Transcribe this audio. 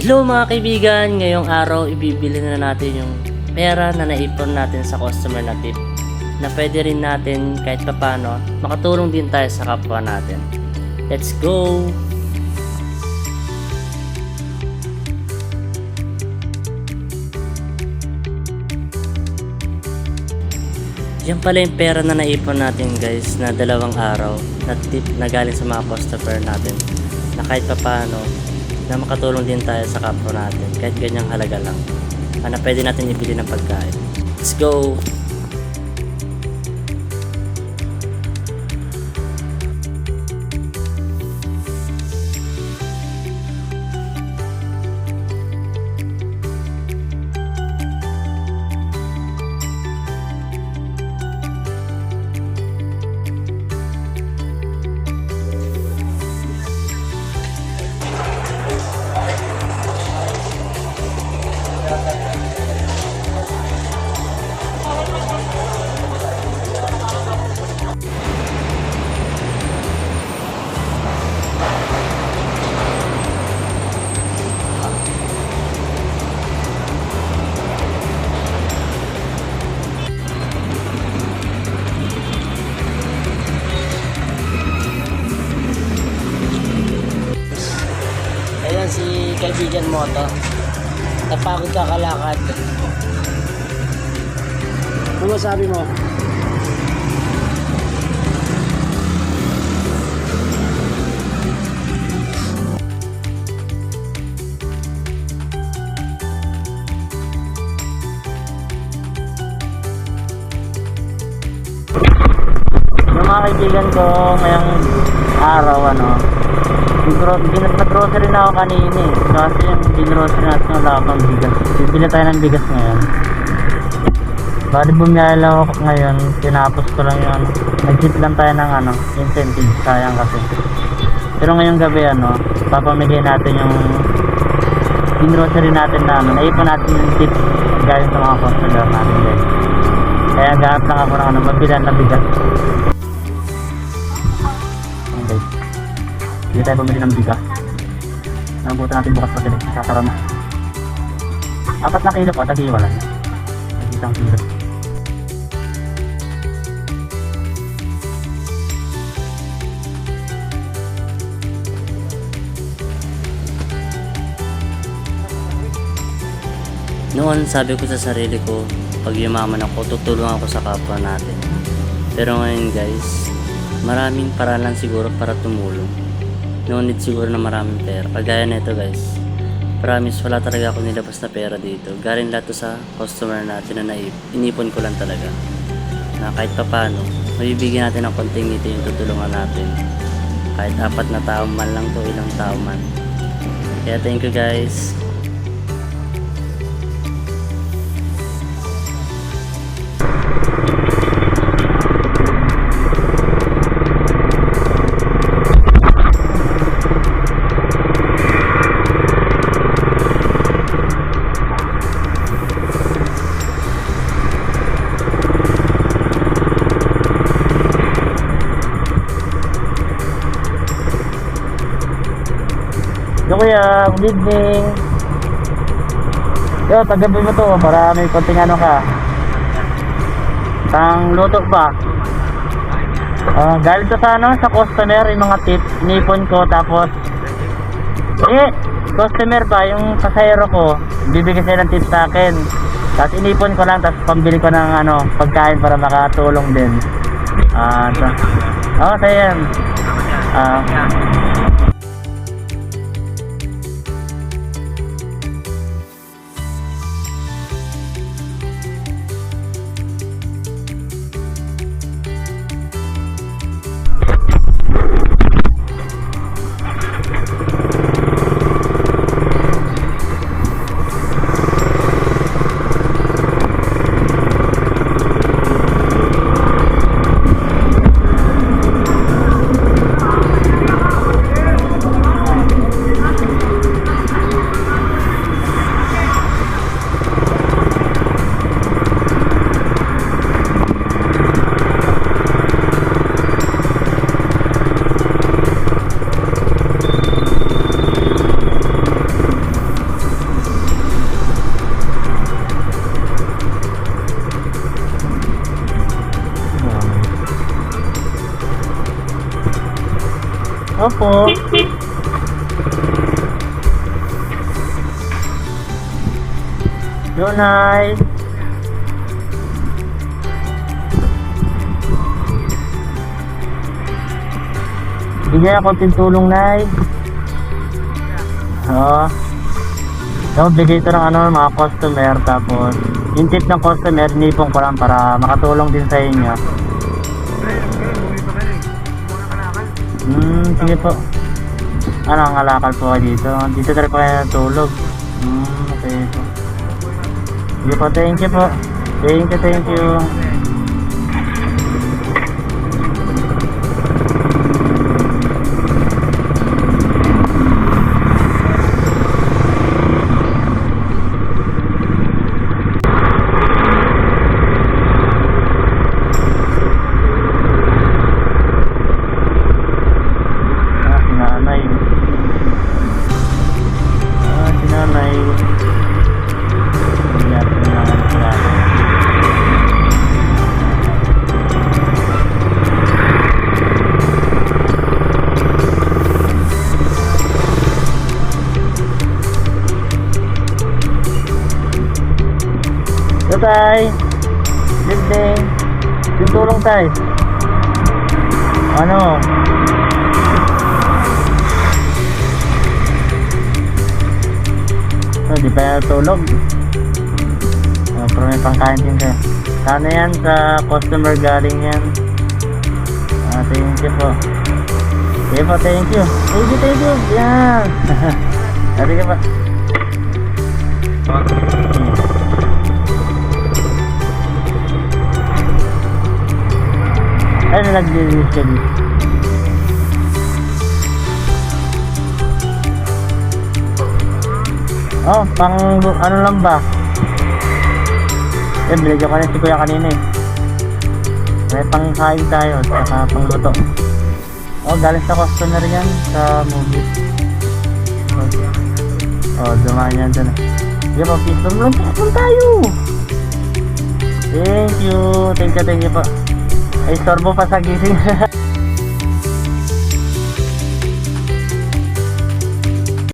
Hello mga kaibigan, ngayong araw ibibili na natin yung pera na naipon natin sa customer na tip na pwede rin natin kahit papano makatulong din tayo sa kapwa natin. Let's go! Yan pala yung pera na naipon natin guys na 2 araw na tip na galing sa mga customer natin na kahit papano na makatulong din tayo sa kapwa natin kahit ganyang halaga lang na pwede natin ibili ng pagkain. Let's go! Ayan si kaibigan mo to. Napagod kakalakad. Ano sabi mo? Yung mga kaibigan ko ngayong araw nag-grocery na ako kanina eh. Kasi yung grocery natin wala akong bigas. Bibili tayo ng bigas ngayon. Bali bumiyala lang ako ngayon. Tinapos ko lang yung nag-hit lang tayo ng incentive. Sayang kasi. Pero ngayong gabi papamigay natin yung grocery natin na naipon natin yung tips galing sa mga customer natin guys. Kaya gahanap lang ako ng magbilan na bigas. Hindi tayo bumili ng bigas. Nabutan natin bukas kasi sasara na. 4 na kilo po, tag-iwala. Isang kilo. Noon sabi ko sa sarili ko, pag yumaman ako, tutulong ako sa kapwa natin. Pero ngayon guys, maraming paralan siguro para tumulong. No need siguro na maraming pera. Kagaya nito guys, promise wala talaga ako nilabas na pera dito. Galing lahat to sa customer natin na inipon ko lang talaga. Na kahit papano, mabibigyan natin ng konting ngiti yung tutulungan natin. Kahit 4 na tao man lang to, ilang tao man. Kaya thank you guys. Yo kuya, good evening. Yo, tagabi mo to para may konting ka. Pang luto pa. Galing to sa sa customer yung mga tip, inipon ko tapos customer ba yung pasahero ko, bibigyan sila ng tip sa akin. Tapos inipon ko lang tapos pambili ko ng pagkain para makatulong din. So yan. po. Yo, Nay. Bigay ako tulong, Nay. Oo. So, bigay ito ng mga customer. Tapos, yung tip ng customer, nipong ko lang para makatulong din sa inyo. Sige po. Ano, ang alakal po kayo dito? Dito talaga po kayo natulog. Okay po. Sige po, thank you po. Thank you. Sinanay. Tay, good day. Tutulong tay. Ano? Di pa natulog. Pero may pangkain din kayo. Sana yan sa customer galing yan. Thank you po. Sige po, thank you. Thank you. Yan. Sige pa. Ay, nag-release ka dito. Oh, pang ano lang ba? Binigyan ko na si kuya kanina eh. May pangkain tayo, saka pang luto. Oh, galing sa customer yan, sa movies. Oh, dumaan yan dun. Sige po, please, tulong tayo. Thank you po. Ay, sorbo pa sa gising.